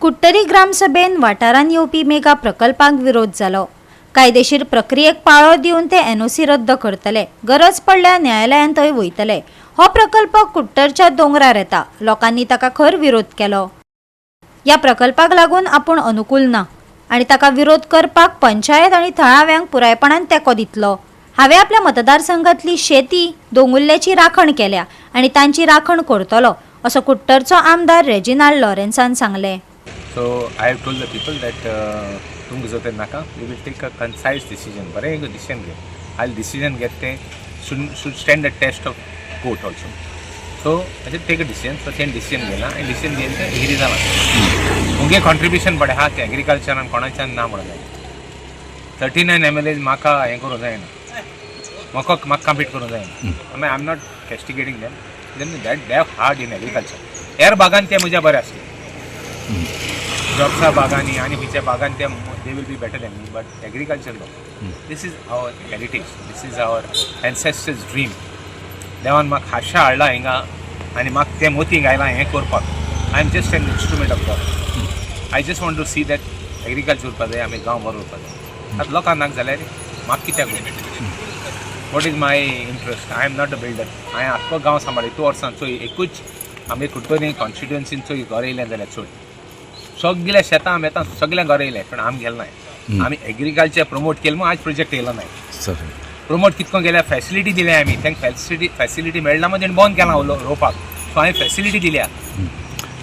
कुट्टरी ग्रामसभेन वाठारांत येवपी मेगा प्रकल्पांक विरोध जालो। कायदेशीर प्रक्रियेक पाळो दिवन ते एनओसी रद्द करतले, गरज पडल्यार न्यायालयान थंय वयतले। हो प्रकल्प कुट्टरच्या दोंगरार येता, लोकांनी ताका खर विरोध केलो। ह्या प्रकल्पाक लागून आपूण अनुकूल ना आनी ताका विरोध करपाक पंचायत आनी थळाव्यांक पुरायपणान तेंको दितलो। हांवें आपल्या मतदारसंघातली शेती दोंगुल्ल्याची राखण केल्या आनी तांची राखण करतलो, असो कुट्टरचो आमदार रेजिनाल्ड लॉरेन्सान सांगले। So I have told the people that तुमकां जर नाका, we will take a concise decision. बरें एक डिसिजन घे. I'll decision get ते should stand the test of court also. So I just take a decision. So then decision घेला आणि decision घेऊन ते एग्री जाला. मुगे contribution पडे हा ते agriculture आणि कोणाच्यान ना म्हणून जाय. 39 MLAs म्हाका हे करूं जायना. म्हाका कम्पीट करूं जायना. I mean I'm not castigating them. Then that they have hard in agriculture. हेर बागान ते म्हज्या बरें आसले. जॉब्सा बागांनी आणि खंयच्या बागान ते they will be better than me, but agriculture no, this is our heritage, this is our ancestors dream. देवान म्हाका हाडशा हाडला हिंगा आनी म्हाका ते मोतीक आयला हें करपाक. I am just an instrument of God. I just want to see that agriculture उरपा जाय, आमी गांव बरो उरपा जाय. आतां लोकांक नाका जाल्यार म्हाका कित्याक what is my interest. I am not a builder. हांवें आख्खो गांव सांबाळ्ळो 2 वर्सांचो. एकूच आमी कुट्टरी कॉन्स्टिट्युएन्सींचो घर येयलें जाल्यार चड. सगळ्या शेतां मेतां सगळ्यांक घर येयलें, पण आमी गेलो नाय. आमी एग्रीकल्चर प्रमोट केलें म्हूण आज प्रोजेक्ट येयलो नाय. प्रमोट कितको केल्या, फॅसिलिटी दिल्या आमी. तांकां फॅसिलिटी मेळना म्हणजे बंद केला रोवपाक. सो हांवें फॅसिलिटी दिल्या.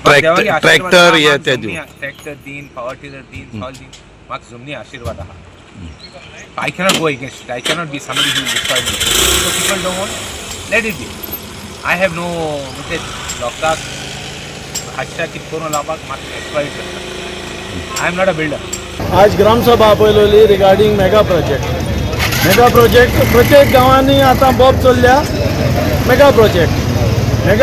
ट्रॅक्टर दीन, पावर टिलर दीन, सॉल दीन. म्हाका जमनी आशिर्वाद आहा. I cannot go against it. I cannot be somebody who will destroy me. So people don't want, let it be. I have no म्हणजे लोकांक हाडशा कितें करून लावपाक म्हाका एक्सप्लॉइट करता. I am not a builder. आज ग्रामसभा आपयलोली regarding mega project. Mega project प्रत्येक गांवांनी आतां बॉब चल्ल्या. मेगा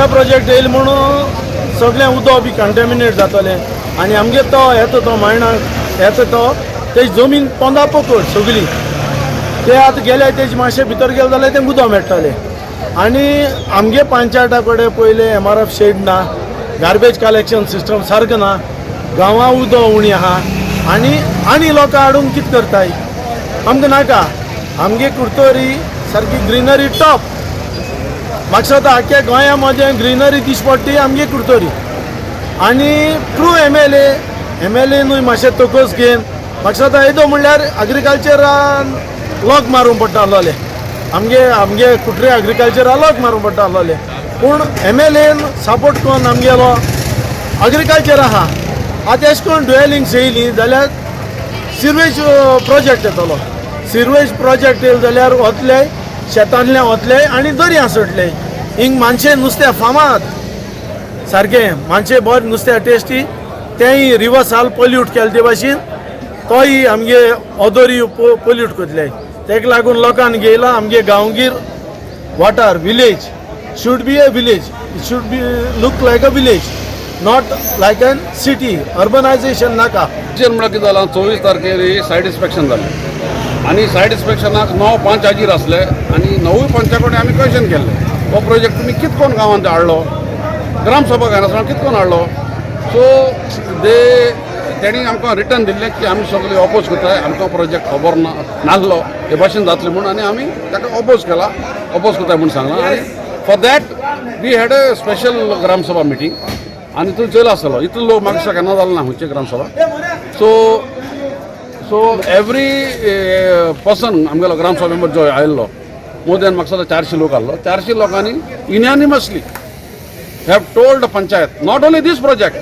प्रोजेक्ट येयले म्हणून सगळें उदक बी कंटेमिनेट जातलें आनी आमगे तो येता तो मायणाक येता तो तेजी जमीन 15 पकड सगळी. ते आतां गेले तेजे मातशें भितर गेले जाल्यार तें उदक मेळटलें. आनी आमगे पंचायता कडेन पयले MRF शेड ना, गार्बेज कलेक्शन सिस्टम सारको ना, गांवां उदक उणी आहा आनी लोकां हाडून कितें करताय. आमकां नाका. आमगे कुर्तोरी सारकी ग्रीनरी टॉप. म्हाका दिसता आख्या गोंया मदें ग्रीनरी दिश्टी पडटी आमगे कुर्तोरी. आनी थ्रू MLA न्हय मातशें तोकस घेवन म्हाका दिसता येदो म्हणल्यार एग्रीकल्चरान लॉक मारूंक पडटा आसलोलें. आमगे कुट्रे एग्रीकल्चराक लॉक मारूंक पडटा आसलोलें. पूण MLAन सपोर्ट करून आमगेलो एग्रीकल्चर आहा. आतां अशें करून ड्वेलिंग्स येयलीं जाल्यार सिरवेज प्रोजेक्ट येतलो. सिरवेज प्रोजेक्ट येयलो जाल्यार वतले शेतांतल्यान वतले आनी दर्या सुटले. हिंग मानशें नुस्तें फामाद सारकें. मानशें बरें नुस्तें टेस्टी. तेंय रिवर्साल पोल्यूट केले ते भाशेन तोय आमगे ओदोरी पोल्यूट करतले. तेका लागून लोकांनी घेयला आमगे गांवगीर वाठार village should be a village. It should be look like a village, not like a city. Urbanization naka. म्हणल्यार कितें जालां 24 तारखेर सायट इन्स्पेक्शन जालें आनी सायट इन्स्पेक्शनाक 9 पंच हाजीर आसले आनी 9 पंचा कडेन आमी क्वेश्चन केल्लें हो प्रोजेक्ट तुमी कित कोण गांवांत हाडलो, ग्रामसभा घरासर कित कोण हाडलो. सो तेणी आमकां रिटर्न दिल्लें की आमी सगळे ऑपोज करताय, आमकां प्रोजेक्ट खबर नासलो हे भाशेन जातलें म्हणून आनी आमी ताका ऑपोज करताय म्हणून सांगलां. आनी for that we had a special gram sabha meeting आनी थंय चल आसलो. इतलो लोक म्हाका केन्ना जालो ना खंयचे ग्रामसभा. सो एवरी पर्सन आमगेलो ग्रामसभा मेंबर जो आयिल्लो मोर दॅन म्हाका दिसता 400 लोक आसलो. 400 लोकांनी unanimously have told panchayat not only this project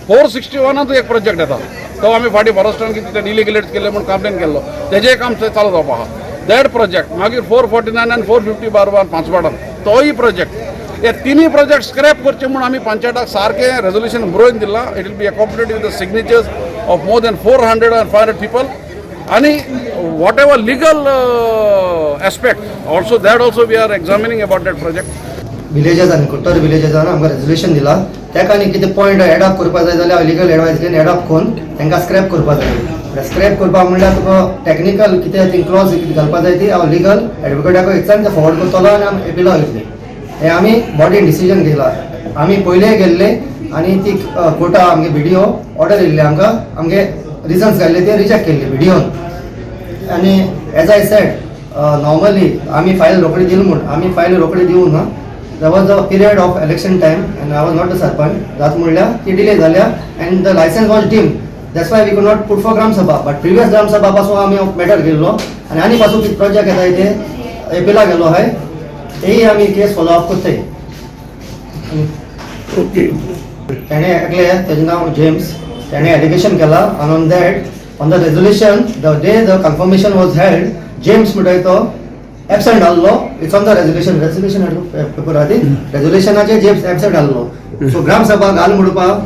461 एक प्रोजेक्ट येता तो आमी फाटीं फॉरेस्टान कितें इलिगेलेट केले म्हणून कंप्लेन केल्लो. तेजें काम थंय चालू जावपा आहा. दॅट प्रोजेक्ट मागीर 449 आनी 450 बारबार 5 वाटार तोय प्रोजेक्ट. हे तिनूय प्रोजेक्ट स्क्रॅप करचे म्हणून आमी पंचायताक सारकें रेजोल्युशन बरोवन दिलां. It will be accompanied with the signatures of more than 400 and 500 people. आनी whatever legal aspect also that also we are examining about that project. Villages आनी कुट्टरी विलेजेसान आमकां रेजोल्युशन दिला. ताका आनी कितें पॉयंट एडॉप्ट करपा जाय जाल्यार लिगल एडवायस घेवन एडॉप्ट करून तांकां स्क्रॅप करपा जाय. स्क्रॅप करपाक म्हणल्यार तुका टॅक्निकल कितें ती क्लॉज कितें घालपा जाय ती हांव लिगल एडवोकेटाक विचारून ते फॉर्वर्ड करतलो आनी आमी एपिला वयतले. हें आमी बॉडीन डिसिजन घेतला. आमी पयलें गेल्ले आनी ती कोर्टा आमगे व्हिडिओ ऑर्डर येयल्ली आमकां आमगे रिजन्स घाल्ले ते रिजेक्ट केल्ले व्हिडिओन आनी एज आय सेड नॉर्मली आमी फायल रोखडी दिली म्हूण आमी फायल रोखडी दिवूं ना there was a period of election time and I was not the sarpanch जात म्हणल्यार ती डिले जाल्या and the license was dimmed. That's why we could not put for Gram Sabha. But previous Gram Sabha पासून आमी matter केल्लो आनी आनी पासून कितें प्रोजेक्ट येता ते एपिला गेलो आहाय तेही आमी केस फॉलो अप करताय. ताणें एकले तेजें नांव जेम्स ताणें एलिगेशन केला and on that on the resolution the day the confirmation was held James म्हणटाय तो एबसेंट आल्लो. It's on the resolution paper आहा ती रेजोल्युशनाचेर जेम्स एबसेंट आल्लो. सो ग्राम सभा घाल म्हणपाक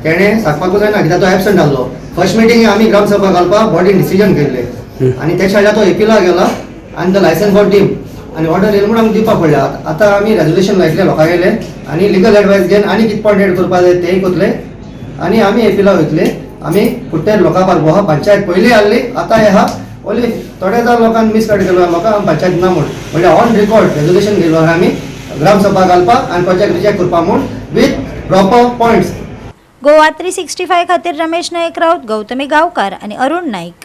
तेणें सांगपाकूच जायना कित्याक तो एबसेंट आल्लो. फर्स्ट मिटींग आमी ग्राम सभा घालपाक बॉडीन डिसिजन घेतले आनी तेच्या वेळार तो एपिला गेला आनी द लायसन्स फॉर डीम आनी ऑर्डर येयली म्हणून आमकां दिवपाक पडलें. आतां आमी रेजोल्युशन लायतले लोकां गेले आनी लिगल एडवायस घेवन आनी कितें पॉयंट एड करपा जाय तेय करतले आनी आमी एपिला वयतले. आमी कुट्टेर लोकां पारबो आहा पंचायत पयलीं आहली आतां हे आहा ओन्ली थोड्या जाण लोकांनी मिसगायड केलो म्हाका पंचायत ना म्हूण म्हणल्यार ऑन रिकॉर्ड रेजोल्युशन घेयलो आमी ग्राम सभा घालपाक आनी प्रोजेक्ट रिजेक्ट करपाक म्हूण विथ प्रॉपर पॉयंट्स. गोवा 365 खातीर रमेश नायक राऊत, गौतमी गांवकार आनी अरुण नाईक.